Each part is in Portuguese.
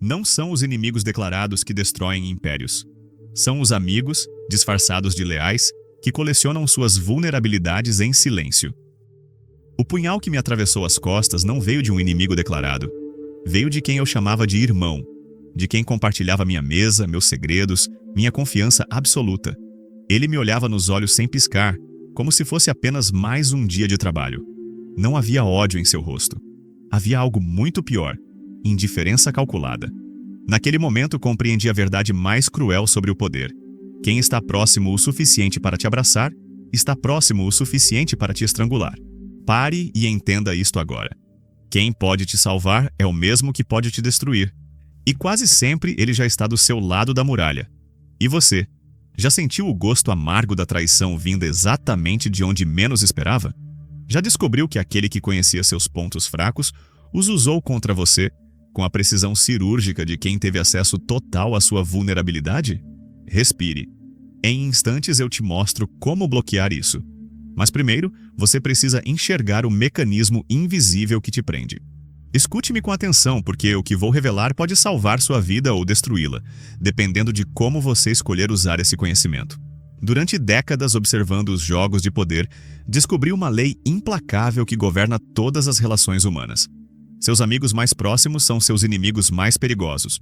Não são os inimigos declarados que destroem impérios. São os amigos, disfarçados de leais, que colecionam suas vulnerabilidades em silêncio. O punhal que me atravessou as costas não veio de um inimigo declarado. Veio de quem eu chamava de irmão, de quem compartilhava minha mesa, meus segredos, minha confiança absoluta. Ele me olhava nos olhos sem piscar, como se fosse apenas mais um dia de trabalho. Não havia ódio em seu rosto. Havia algo muito pior: indiferença calculada. Naquele momento compreendi a verdade mais cruel sobre o poder. Quem está próximo o suficiente para te abraçar, está próximo o suficiente para te estrangular. Pare e entenda isto agora. Quem pode te salvar é o mesmo que pode te destruir. E quase sempre ele já está do seu lado da muralha. E você? Já sentiu o gosto amargo da traição vinda exatamente de onde menos esperava? Já descobriu que aquele que conhecia seus pontos fracos os usou contra você, com a precisão cirúrgica de quem teve acesso total à sua vulnerabilidade? Respire. Em instantes eu te mostro como bloquear isso. Mas primeiro, você precisa enxergar o mecanismo invisível que te prende. Escute-me com atenção, porque o que vou revelar pode salvar sua vida ou destruí-la, dependendo de como você escolher usar esse conhecimento. Durante décadas observando os jogos de poder, descobri uma lei implacável que governa todas as relações humanas. Seus amigos mais próximos são seus inimigos mais perigosos.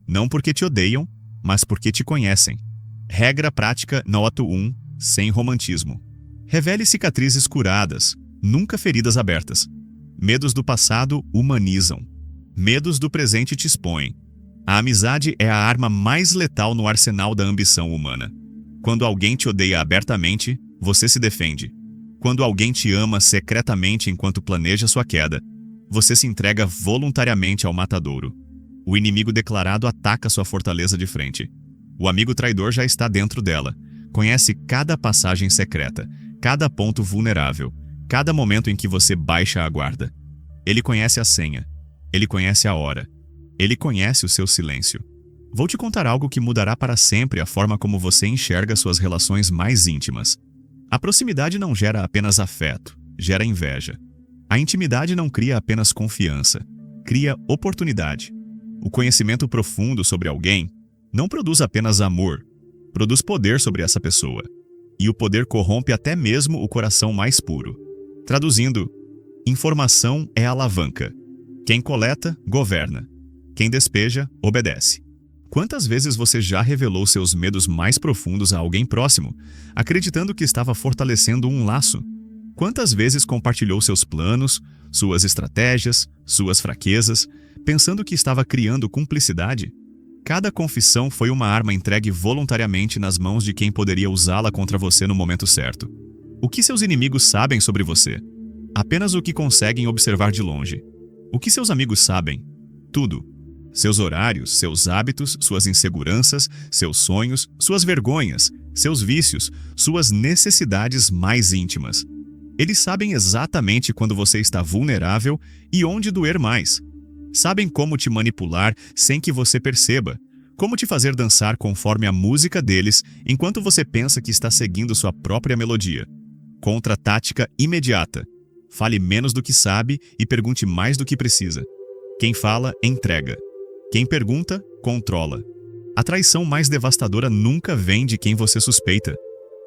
Não porque te odeiam, mas porque te conhecem. Regra prática nota 1, sem romantismo. Revele cicatrizes curadas, nunca feridas abertas. Medos do passado humanizam. Medos do presente te expõem. A amizade é a arma mais letal no arsenal da ambição humana. Quando alguém te odeia abertamente, você se defende. Quando alguém te ama secretamente enquanto planeja sua queda, você se entrega voluntariamente ao matadouro. O inimigo declarado ataca sua fortaleza de frente. O amigo traidor já está dentro dela. Conhece cada passagem secreta, cada ponto vulnerável, cada momento em que você baixa a guarda. Ele conhece a senha. Ele conhece a hora. Ele conhece o seu silêncio. Vou te contar algo que mudará para sempre a forma como você enxerga suas relações mais íntimas. A proximidade não gera apenas afeto, gera inveja. A intimidade não cria apenas confiança, cria oportunidade. O conhecimento profundo sobre alguém não produz apenas amor, produz poder sobre essa pessoa. E o poder corrompe até mesmo o coração mais puro. Traduzindo, informação é alavanca. Quem coleta, governa. Quem despeja, obedece. Quantas vezes você já revelou seus medos mais profundos a alguém próximo, acreditando que estava fortalecendo um laço? Quantas vezes compartilhou seus planos, suas estratégias, suas fraquezas, pensando que estava criando cumplicidade? Cada confissão foi uma arma entregue voluntariamente nas mãos de quem poderia usá-la contra você no momento certo. O que seus inimigos sabem sobre você? Apenas o que conseguem observar de longe. O que seus amigos sabem? Tudo. Seus horários, seus hábitos, suas inseguranças, seus sonhos, suas vergonhas, seus vícios, suas necessidades mais íntimas. Eles sabem exatamente quando você está vulnerável e onde doer mais. Sabem como te manipular sem que você perceba, como te fazer dançar conforme a música deles enquanto você pensa que está seguindo sua própria melodia. Contra-tática imediata. Fale menos do que sabe e pergunte mais do que precisa. Quem fala, entrega. Quem pergunta, controla. A traição mais devastadora nunca vem de quem você suspeita.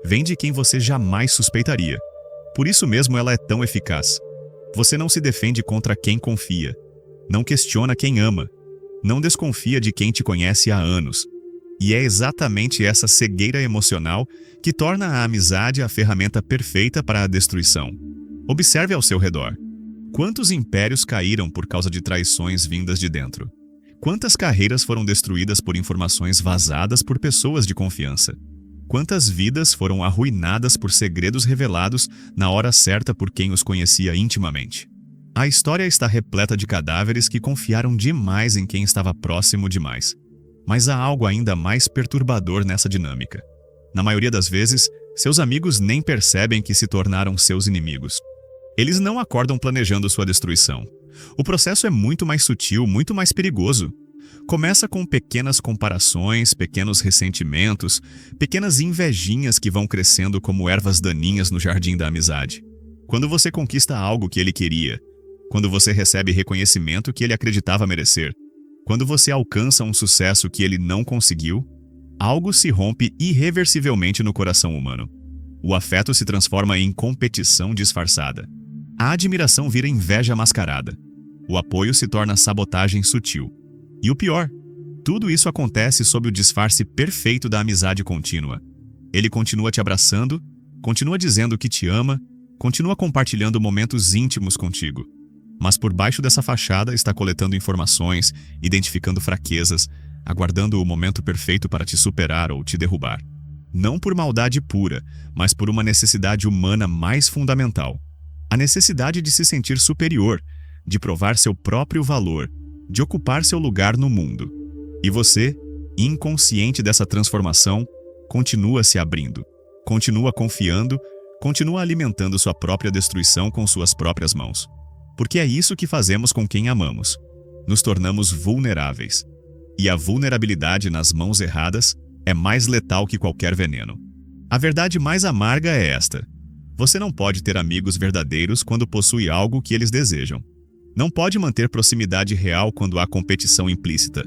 Vem de quem você jamais suspeitaria. Por isso mesmo ela é tão eficaz. Você não se defende contra quem confia. Não questiona quem ama. Não desconfia de quem te conhece há anos. E é exatamente essa cegueira emocional que torna a amizade a ferramenta perfeita para a destruição. Observe ao seu redor. Quantos impérios caíram por causa de traições vindas de dentro? Quantas carreiras foram destruídas por informações vazadas por pessoas de confiança? Quantas vidas foram arruinadas por segredos revelados na hora certa por quem os conhecia intimamente? A história está repleta de cadáveres que confiaram demais em quem estava próximo demais. Mas há algo ainda mais perturbador nessa dinâmica. Na maioria das vezes, seus amigos nem percebem que se tornaram seus inimigos. Eles não acordam planejando sua destruição. O processo é muito mais sutil, muito mais perigoso. Começa com pequenas comparações, pequenos ressentimentos, pequenas invejinhas que vão crescendo como ervas daninhas no jardim da amizade. Quando você conquista algo que ele queria, quando você recebe reconhecimento que ele acreditava merecer, Quando você alcança um sucesso que ele não conseguiu, algo se rompe irreversivelmente no coração humano. O afeto se transforma em competição disfarçada. A admiração vira inveja mascarada. O apoio se torna sabotagem sutil. E o pior, tudo isso acontece sob o disfarce perfeito da amizade contínua. Ele continua te abraçando, continua dizendo que te ama, continua compartilhando momentos íntimos contigo. Mas por baixo dessa fachada está coletando informações, identificando fraquezas, aguardando o momento perfeito para te superar ou te derrubar. Não por maldade pura, mas por uma necessidade humana mais fundamental. A necessidade de se sentir superior, de provar seu próprio valor, de ocupar seu lugar no mundo. E você, inconsciente dessa transformação, continua se abrindo, continua confiando, continua alimentando sua própria destruição com suas próprias mãos. Porque é isso que fazemos com quem amamos. Nos tornamos vulneráveis. E a vulnerabilidade nas mãos erradas é mais letal que qualquer veneno. A verdade mais amarga é esta: você não pode ter amigos verdadeiros quando possui algo que eles desejam. Não pode manter proximidade real quando há competição implícita.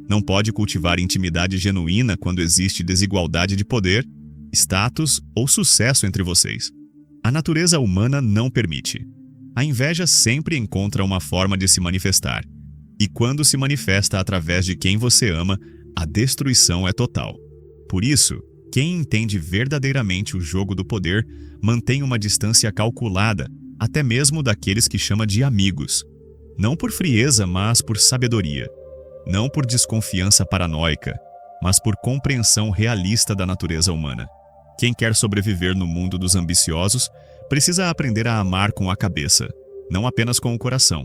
Não pode cultivar intimidade genuína quando existe desigualdade de poder, status ou sucesso entre vocês. A natureza humana não permite. A inveja sempre encontra uma forma de se manifestar. E quando se manifesta através de quem você ama, a destruição é total. Por isso, quem entende verdadeiramente o jogo do poder mantém uma distância calculada, até mesmo daqueles que chama de amigos. Não por frieza, mas por sabedoria. Não por desconfiança paranoica, mas por compreensão realista da natureza humana. Quem quer sobreviver no mundo dos ambiciosos precisa aprender a amar com a cabeça, não apenas com o coração.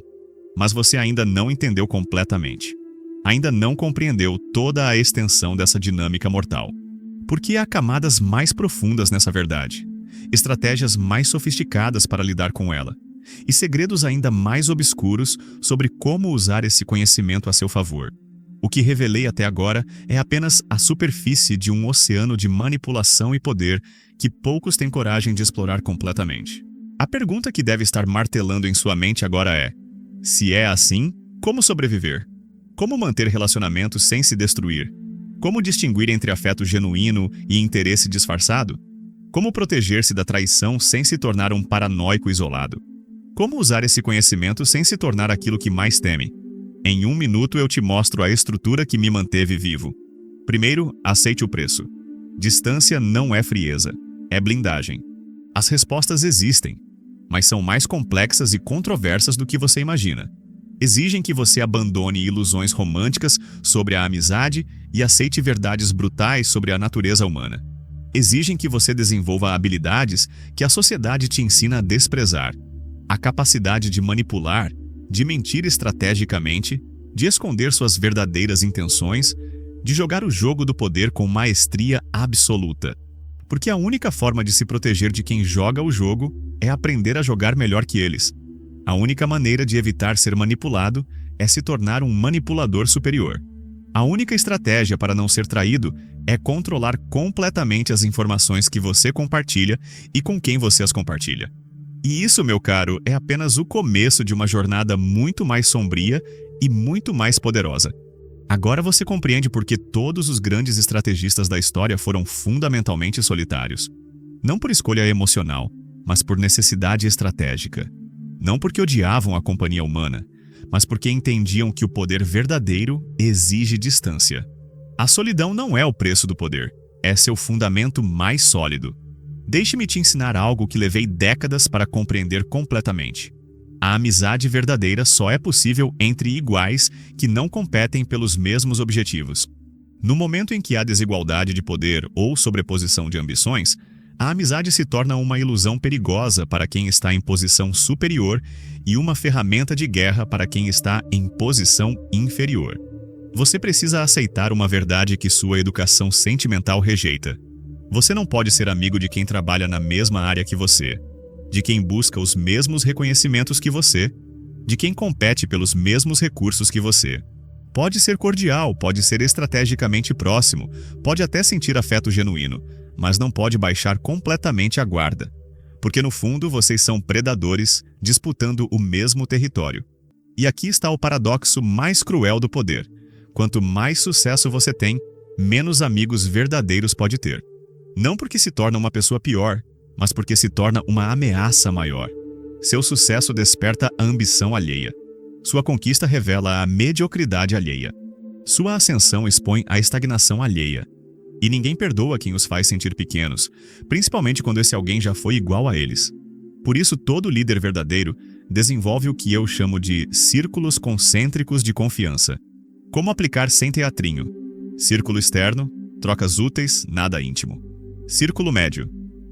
Mas você ainda não entendeu completamente. Ainda não compreendeu toda a extensão dessa dinâmica mortal. Porque há camadas mais profundas nessa verdade, estratégias mais sofisticadas para lidar com ela, e segredos ainda mais obscuros sobre como usar esse conhecimento a seu favor. O que revelei até agora é apenas a superfície de um oceano de manipulação e poder que poucos têm coragem de explorar completamente. A pergunta que deve estar martelando em sua mente agora é: se é assim, como sobreviver? Como manter relacionamentos sem se destruir? Como distinguir entre afeto genuíno e interesse disfarçado? Como proteger-se da traição sem se tornar um paranoico isolado? Como usar esse conhecimento sem se tornar aquilo que mais teme? Em 1 minuto eu te mostro a estrutura que me manteve vivo. Primeiro, aceite o preço. Distância não é frieza, é blindagem. As respostas existem, mas são mais complexas e controversas do que você imagina. Exigem que você abandone ilusões românticas sobre a amizade e aceite verdades brutais sobre a natureza humana. Exigem que você desenvolva habilidades que a sociedade te ensina a desprezar. A capacidade de manipular, de mentir estrategicamente, de esconder suas verdadeiras intenções, de jogar o jogo do poder com maestria absoluta. Porque a única forma de se proteger de quem joga o jogo é aprender a jogar melhor que eles. A única maneira de evitar ser manipulado é se tornar um manipulador superior. A única estratégia para não ser traído é controlar completamente as informações que você compartilha e com quem você as compartilha. E isso, meu caro, é apenas o começo de uma jornada muito mais sombria e muito mais poderosa. Agora você compreende por que todos os grandes estrategistas da história foram fundamentalmente solitários. Não por escolha emocional, mas por necessidade estratégica. Não porque odiavam a companhia humana, mas porque entendiam que o poder verdadeiro exige distância. A solidão não é o preço do poder, é seu fundamento mais sólido. Deixe-me te ensinar algo que levei décadas para compreender completamente. A amizade verdadeira só é possível entre iguais que não competem pelos mesmos objetivos. No momento em que há desigualdade de poder ou sobreposição de ambições, a amizade se torna uma ilusão perigosa para quem está em posição superior e uma ferramenta de guerra para quem está em posição inferior. Você precisa aceitar uma verdade que sua educação sentimental rejeita. Você não pode ser amigo de quem trabalha na mesma área que você, de quem busca os mesmos reconhecimentos que você, de quem compete pelos mesmos recursos que você. Pode ser cordial, pode ser estrategicamente próximo, pode até sentir afeto genuíno, mas não pode baixar completamente a guarda. Porque no fundo vocês são predadores disputando o mesmo território. E aqui está o paradoxo mais cruel do poder. Quanto mais sucesso você tem, menos amigos verdadeiros pode ter. Não porque se torna uma pessoa pior, mas porque se torna uma ameaça maior. Seu sucesso desperta a ambição alheia. Sua conquista revela a mediocridade alheia. Sua ascensão expõe a estagnação alheia. E ninguém perdoa quem os faz sentir pequenos, principalmente quando esse alguém já foi igual a eles. Por isso, todo líder verdadeiro desenvolve o que eu chamo de círculos concêntricos de confiança. Como aplicar sem teatrinho? Círculo externo, trocas úteis, nada íntimo. Círculo médio,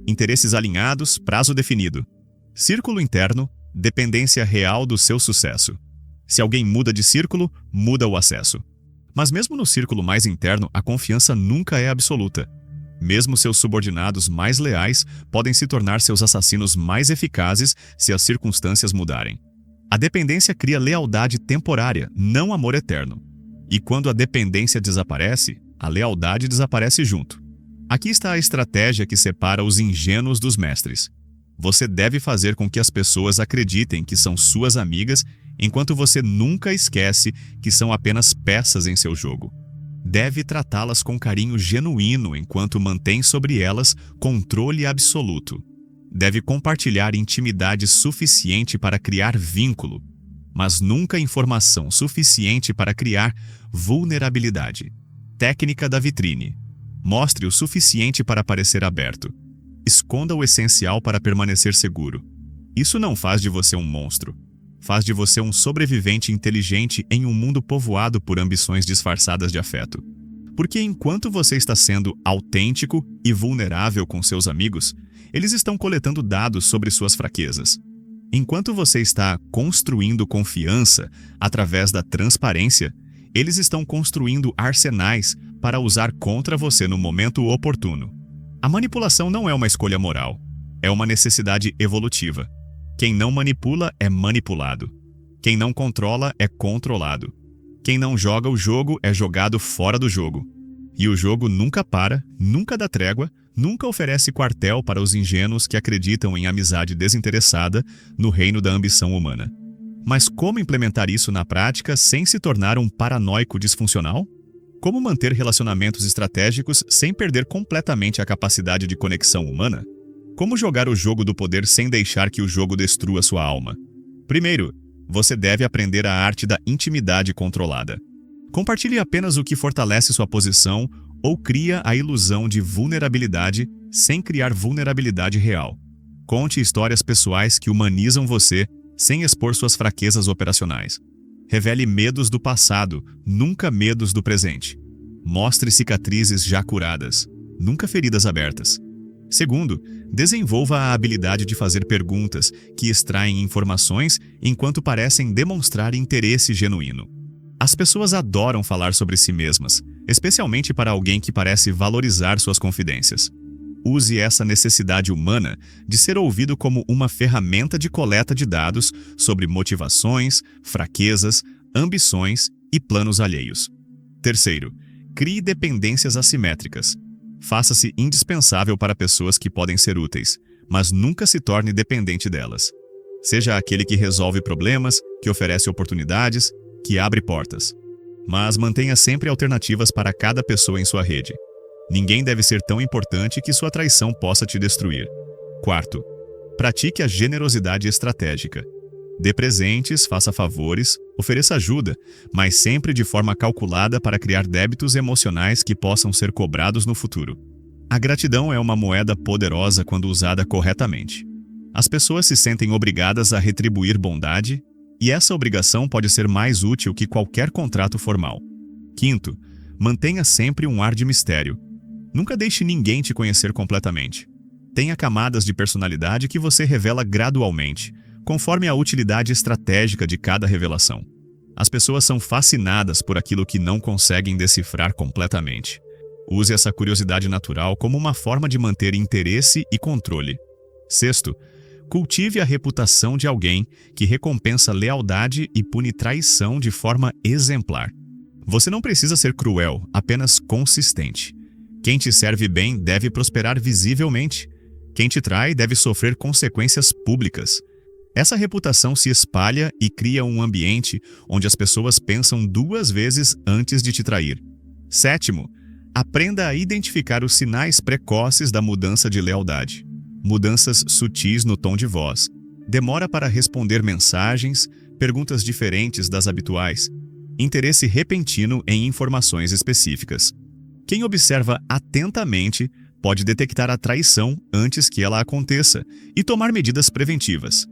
interesses alinhados, prazo definido. Círculo interno, dependência real do seu sucesso. Se alguém muda de círculo, muda o acesso. Mas mesmo no círculo mais interno, a confiança nunca é absoluta. Mesmo seus subordinados mais leais podem se tornar seus assassinos mais eficazes se as circunstâncias mudarem. A dependência cria lealdade temporária, não amor eterno. E quando a dependência desaparece, a lealdade desaparece junto. Aqui está a estratégia que separa os ingênuos dos mestres. Você deve fazer com que as pessoas acreditem que são suas amigas, enquanto você nunca esquece que são apenas peças em seu jogo. Deve tratá-las com carinho genuíno enquanto mantém sobre elas controle absoluto. Deve compartilhar intimidade suficiente para criar vínculo, mas nunca informação suficiente para criar vulnerabilidade. Técnica da vitrine. Mostre o suficiente para parecer aberto. Esconda o essencial para permanecer seguro. Isso não faz de você um monstro. Faz de você um sobrevivente inteligente em um mundo povoado por ambições disfarçadas de afeto. Porque enquanto você está sendo autêntico e vulnerável com seus amigos, eles estão coletando dados sobre suas fraquezas. Enquanto você está construindo confiança através da transparência, eles estão construindo arsenais para usar contra você no momento oportuno. A manipulação não é uma escolha moral, é uma necessidade evolutiva. Quem não manipula é manipulado. Quem não controla é controlado. Quem não joga o jogo é jogado fora do jogo. E o jogo nunca para, nunca dá trégua, nunca oferece quartel para os ingênuos que acreditam em amizade desinteressada no reino da ambição humana. Mas como implementar isso na prática sem se tornar um paranoico disfuncional? Como manter relacionamentos estratégicos sem perder completamente a capacidade de conexão humana? Como jogar o jogo do poder sem deixar que o jogo destrua sua alma? Primeiro, você deve aprender a arte da intimidade controlada. Compartilhe apenas o que fortalece sua posição ou cria a ilusão de vulnerabilidade sem criar vulnerabilidade real. Conte histórias pessoais que humanizam você sem expor suas fraquezas operacionais. Revele medos do passado, nunca medos do presente. Mostre cicatrizes já curadas, nunca feridas abertas. Segundo, desenvolva a habilidade de fazer perguntas que extraem informações enquanto parecem demonstrar interesse genuíno. As pessoas adoram falar sobre si mesmas, especialmente para alguém que parece valorizar suas confidências. Use essa necessidade humana de ser ouvido como uma ferramenta de coleta de dados sobre motivações, fraquezas, ambições e planos alheios. Terceiro, crie dependências assimétricas. Faça-se indispensável para pessoas que podem ser úteis, mas nunca se torne dependente delas. Seja aquele que resolve problemas, que oferece oportunidades, que abre portas. Mas mantenha sempre alternativas para cada pessoa em sua rede. Ninguém deve ser tão importante que sua traição possa te destruir. Quarto, pratique a generosidade estratégica. Dê presentes, faça favores, ofereça ajuda, mas sempre de forma calculada para criar débitos emocionais que possam ser cobrados no futuro. A gratidão é uma moeda poderosa quando usada corretamente. As pessoas se sentem obrigadas a retribuir bondade, e essa obrigação pode ser mais útil que qualquer contrato formal. Quinto, mantenha sempre um ar de mistério. Nunca deixe ninguém te conhecer completamente. Tenha camadas de personalidade que você revela gradualmente, conforme a utilidade estratégica de cada revelação. As pessoas são fascinadas por aquilo que não conseguem decifrar completamente. Use essa curiosidade natural como uma forma de manter interesse e controle. Sexto, cultive a reputação de alguém que recompensa lealdade e pune traição de forma exemplar. Você não precisa ser cruel, apenas consistente. Quem te serve bem deve prosperar visivelmente. Quem te trai deve sofrer consequências públicas. Essa reputação se espalha e cria um ambiente onde as pessoas pensam 2 vezes antes de te trair. Sétimo, aprenda a identificar os sinais precoces da mudança de lealdade. Mudanças sutis no tom de voz, demora para responder mensagens, perguntas diferentes das habituais, interesse repentino em informações específicas. Quem observa atentamente pode detectar a traição antes que ela aconteça e tomar medidas preventivas.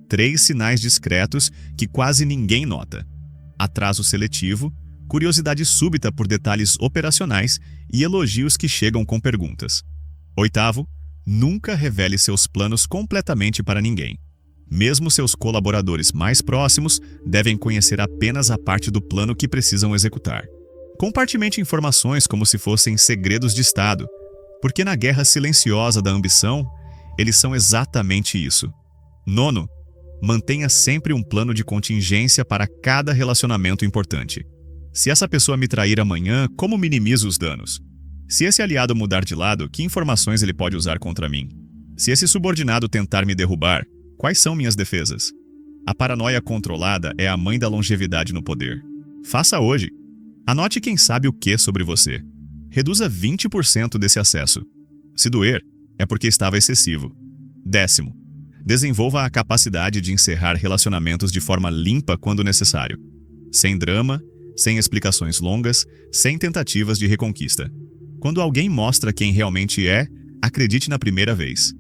3 sinais discretos que quase ninguém nota: atraso seletivo, curiosidade súbita por detalhes operacionais e elogios que chegam com perguntas. Oitavo, nunca revele seus planos completamente para ninguém. Mesmo seus colaboradores mais próximos devem conhecer apenas a parte do plano que precisam executar. Compartimente informações como se fossem segredos de Estado, porque na guerra silenciosa da ambição, eles são exatamente isso. Nono, mantenha sempre um plano de contingência para cada relacionamento importante. Se essa pessoa me trair amanhã, como minimizo os danos? Se esse aliado mudar de lado, que informações ele pode usar contra mim? Se esse subordinado tentar me derrubar, quais são minhas defesas? A paranoia controlada é a mãe da longevidade no poder. Faça hoje. Anote quem sabe o que sobre você. Reduza 20% desse acesso. Se doer, é porque estava excessivo. 10º, desenvolva a capacidade de encerrar relacionamentos de forma limpa quando necessário. Sem drama, sem explicações longas, sem tentativas de reconquista. Quando alguém mostra quem realmente é, acredite na primeira vez.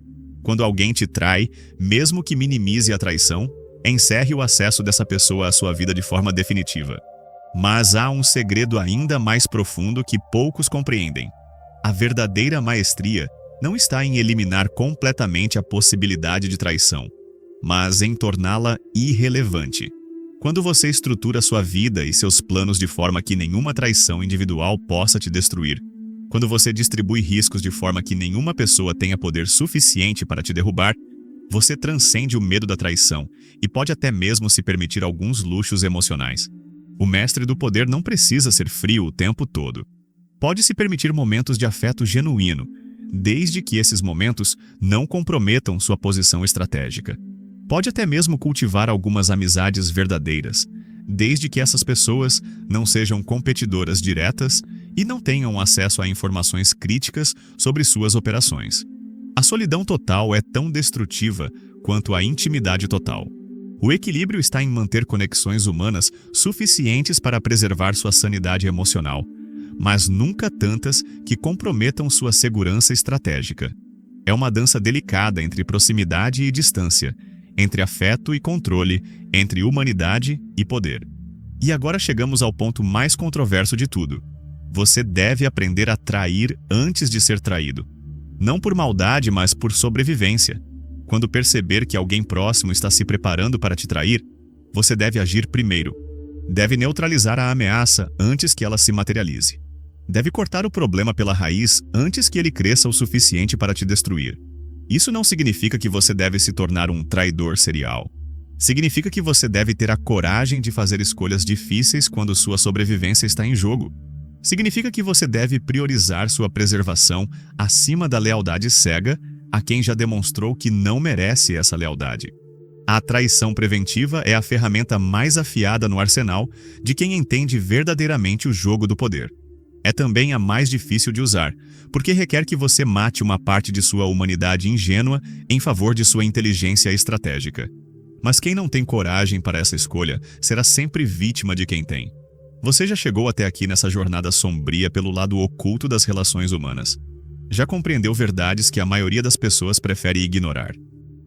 Quando alguém te trai, mesmo que minimize a traição, encerre o acesso dessa pessoa à sua vida de forma definitiva. Mas há um segredo ainda mais profundo que poucos compreendem. A verdadeira maestria não está em eliminar completamente a possibilidade de traição, mas em torná-la irrelevante. Quando você estrutura sua vida e seus planos de forma que nenhuma traição individual possa te destruir, quando você distribui riscos de forma que nenhuma pessoa tenha poder suficiente para te derrubar, você transcende o medo da traição e pode até mesmo se permitir alguns luxos emocionais. O mestre do poder não precisa ser frio o tempo todo. Pode se permitir momentos de afeto genuíno, desde que esses momentos não comprometam sua posição estratégica. Pode até mesmo cultivar algumas amizades verdadeiras, desde que essas pessoas não sejam competidoras diretas e não tenham acesso a informações críticas sobre suas operações. A solidão total é tão destrutiva quanto a intimidade total. O equilíbrio está em manter conexões humanas suficientes para preservar sua sanidade emocional, mas nunca tantas que comprometam sua segurança estratégica. É uma dança delicada entre proximidade e distância, entre afeto e controle, entre humanidade e poder. E agora chegamos ao ponto mais controverso de tudo. Você deve aprender a trair antes de ser traído. Não por maldade, mas por sobrevivência. Quando perceber que alguém próximo está se preparando para te trair, você deve agir primeiro. Deve neutralizar a ameaça antes que ela se materialize. Deve cortar o problema pela raiz antes que ele cresça o suficiente para te destruir. Isso não significa que você deve se tornar um traidor serial. Significa que você deve ter a coragem de fazer escolhas difíceis quando sua sobrevivência está em jogo. Significa que você deve priorizar sua preservação acima da lealdade cega a quem já demonstrou que não merece essa lealdade. A traição preventiva é a ferramenta mais afiada no arsenal de quem entende verdadeiramente o jogo do poder. É também a mais difícil de usar, porque requer que você mate uma parte de sua humanidade ingênua em favor de sua inteligência estratégica. Mas quem não tem coragem para essa escolha será sempre vítima de quem tem. Você já chegou até aqui nessa jornada sombria pelo lado oculto das relações humanas. Já compreendeu verdades que a maioria das pessoas prefere ignorar.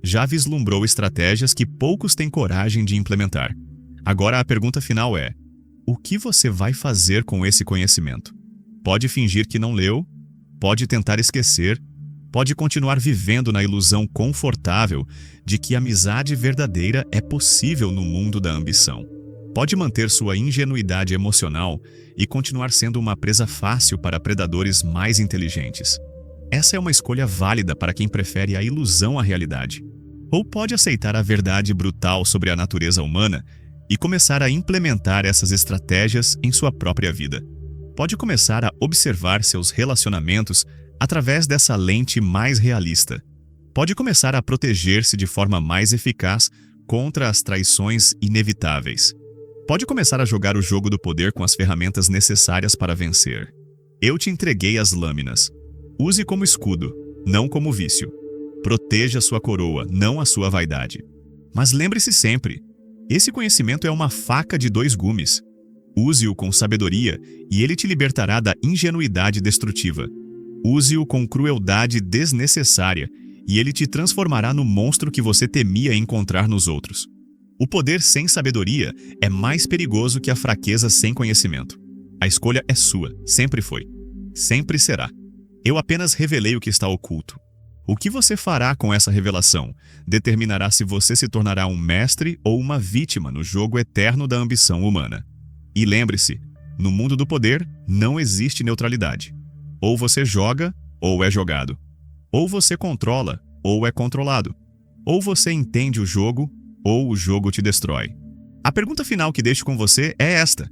Já vislumbrou estratégias que poucos têm coragem de implementar. Agora a pergunta final é: o que você vai fazer com esse conhecimento? Pode fingir que não leu, pode tentar esquecer, pode continuar vivendo na ilusão confortável de que a amizade verdadeira é possível no mundo da ambição. Pode manter sua ingenuidade emocional e continuar sendo uma presa fácil para predadores mais inteligentes. Essa é uma escolha válida para quem prefere a ilusão à realidade. Ou pode aceitar a verdade brutal sobre a natureza humana e começar a implementar essas estratégias em sua própria vida. Pode começar a observar seus relacionamentos através dessa lente mais realista. Pode começar a proteger-se de forma mais eficaz contra as traições inevitáveis. Pode começar a jogar o jogo do poder com as ferramentas necessárias para vencer. Eu te entreguei as lâminas. Use como escudo, não como vício. Proteja sua coroa, não a sua vaidade. Mas lembre-se sempre, esse conhecimento é uma faca de dois gumes. Use-o com sabedoria e ele te libertará da ingenuidade destrutiva. Use-o com crueldade desnecessária e ele te transformará no monstro que você temia encontrar nos outros. O poder sem sabedoria é mais perigoso que a fraqueza sem conhecimento. A escolha é sua, sempre foi. Sempre será. Eu apenas revelei o que está oculto. O que você fará com essa revelação determinará se você se tornará um mestre ou uma vítima no jogo eterno da ambição humana. E lembre-se, no mundo do poder não existe neutralidade. Ou você joga, ou é jogado. Ou você controla, ou é controlado. Ou você entende o jogo, ou o jogo te destrói. A pergunta final que deixo com você é esta.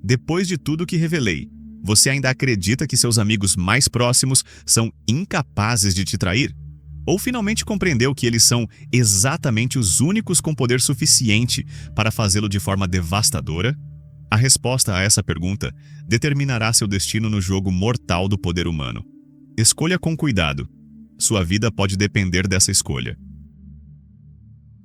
Depois de tudo que revelei, você ainda acredita que seus amigos mais próximos são incapazes de te trair? Ou finalmente compreendeu que eles são exatamente os únicos com poder suficiente para fazê-lo de forma devastadora? A resposta a essa pergunta determinará seu destino no jogo mortal do poder humano. Escolha com cuidado. Sua vida pode depender dessa escolha.